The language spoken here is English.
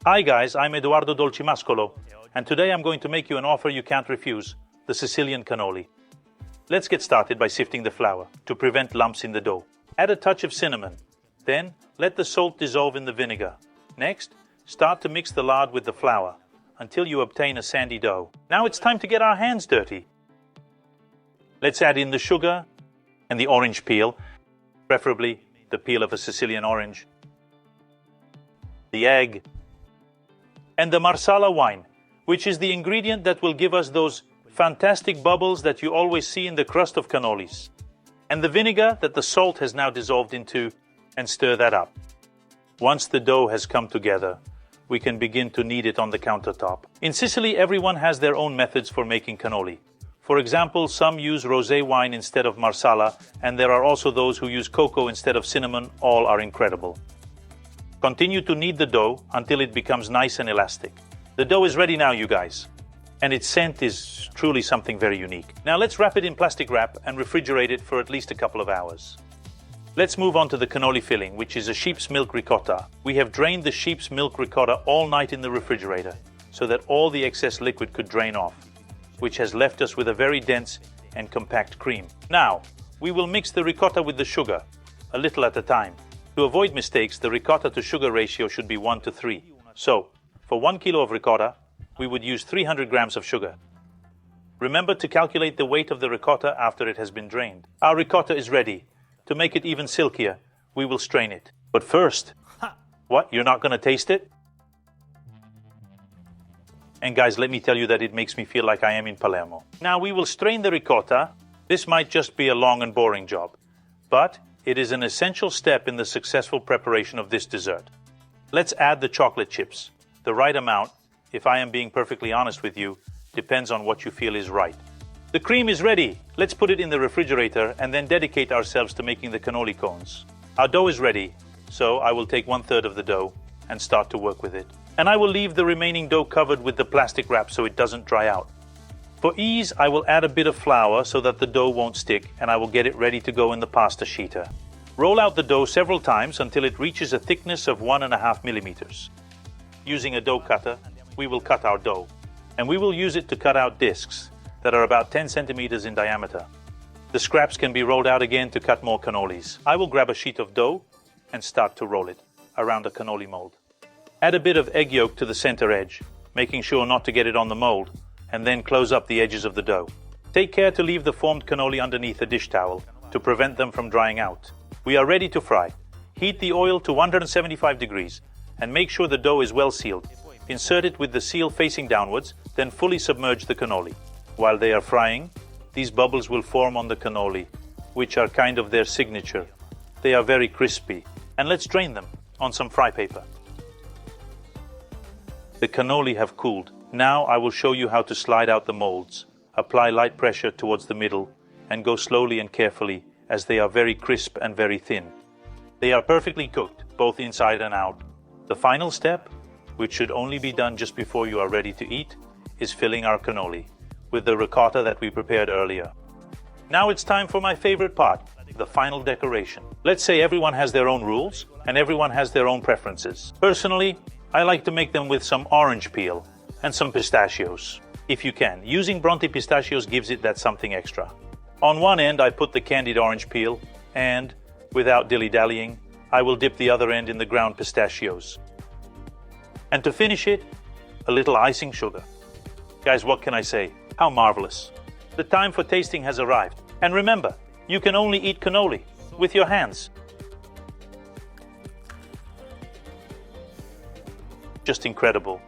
Hi guys, I'm Edoardo Dolcimascolo, and today I'm going to make you an offer you can't refuse, the Sicilian cannoli. Let's get started by sifting the flour to prevent lumps in the dough. Add a touch of cinnamon. Then, let the salt dissolve in the vinegar. Next, start to mix the lard with the flour until you obtain a sandy dough. Now it's time to get our hands dirty. Let's add in the sugar and the orange peel, preferably the peel of a Sicilian orange, the egg, and the Marsala wine, which is the ingredient that will give us those fantastic bubbles that you always see in the crust of cannolis, and the vinegar that the salt has now dissolved into, and stir that up. Once the dough has come together, we can begin to knead it on the countertop. In Sicily, everyone has their own methods for making cannoli. For example, some use rosé wine instead of Marsala, and there are also those who use cocoa instead of cinnamon. All are incredible. Continue to knead the dough until it becomes nice and elastic. The dough is ready now, you guys. And its scent is truly something very unique. Now let's wrap it in plastic wrap and refrigerate it for at least a couple of hours. Let's move on to the cannoli filling, which is a sheep's milk ricotta. We have drained the sheep's milk ricotta all night in the refrigerator so that all the excess liquid could drain off, which has left us with a very dense and compact cream. Now, we will mix the ricotta with the sugar, a little at a time. To avoid mistakes, the ricotta to sugar ratio should be 1 to 3. So, for 1 kilo of ricotta, we would use 300 grams of sugar. Remember to calculate the weight of the ricotta after it has been drained. Our ricotta is ready. To make it even silkier, we will strain it. But first, what, you're not going to taste it? And guys, let me tell you that it makes me feel like I am in Palermo. Now we will strain the ricotta. This might just be a long and boring job, but it is an essential step in the successful preparation of this dessert. Let's add the chocolate chips. The right amount, if I am being perfectly honest with you, depends on what you feel is right. The cream is ready. Let's put it in the refrigerator and then dedicate ourselves to making the cannoli cones. Our dough is ready, so I will take 1/3 of the dough and start to work with it. And I will leave the remaining dough covered with the plastic wrap so it doesn't dry out. For ease, I will add a bit of flour so that the dough won't stick, and I will get it ready to go in the pasta sheeter. Roll out the dough several times until it reaches a thickness of 1.5 millimeters. Using a dough cutter, we will cut our dough, and we will use it to cut out discs that are about 10 centimeters in diameter. The scraps can be rolled out again to cut more cannolis. I will grab a sheet of dough and start to roll it around a cannoli mold. Add a bit of egg yolk to the center edge, making sure not to get it on the mold, and then close up the edges of the dough. Take care to leave the formed cannoli underneath a dish towel to prevent them from drying out. We are ready to fry. Heat the oil to 175 degrees and make sure the dough is well sealed. Insert it with the seal facing downwards, then fully submerge the cannoli. While they are frying, these bubbles will form on the cannoli, which are kind of their signature. They are very crispy. And let's drain them on some fry paper. The cannoli have cooled. Now I will show you how to slide out the molds. Apply light pressure towards the middle and go slowly and carefully as they are very crisp and very thin. They are perfectly cooked, both inside and out. The final step, which should only be done just before you are ready to eat, is filling our cannoli with the ricotta that we prepared earlier. Now it's time for my favorite part, the final decoration. Let's say everyone has their own rules and everyone has their own preferences. Personally, I like to make them with some orange peel and some pistachios, if you can. Using Bronte pistachios gives it that something extra. On one end, I put the candied orange peel, and, without dilly-dallying, I will dip the other end in the ground pistachios. And to finish it, a little icing sugar. Guys, what can I say? How marvelous. The time for tasting has arrived. And remember, you can only eat cannoli with your hands. Just incredible.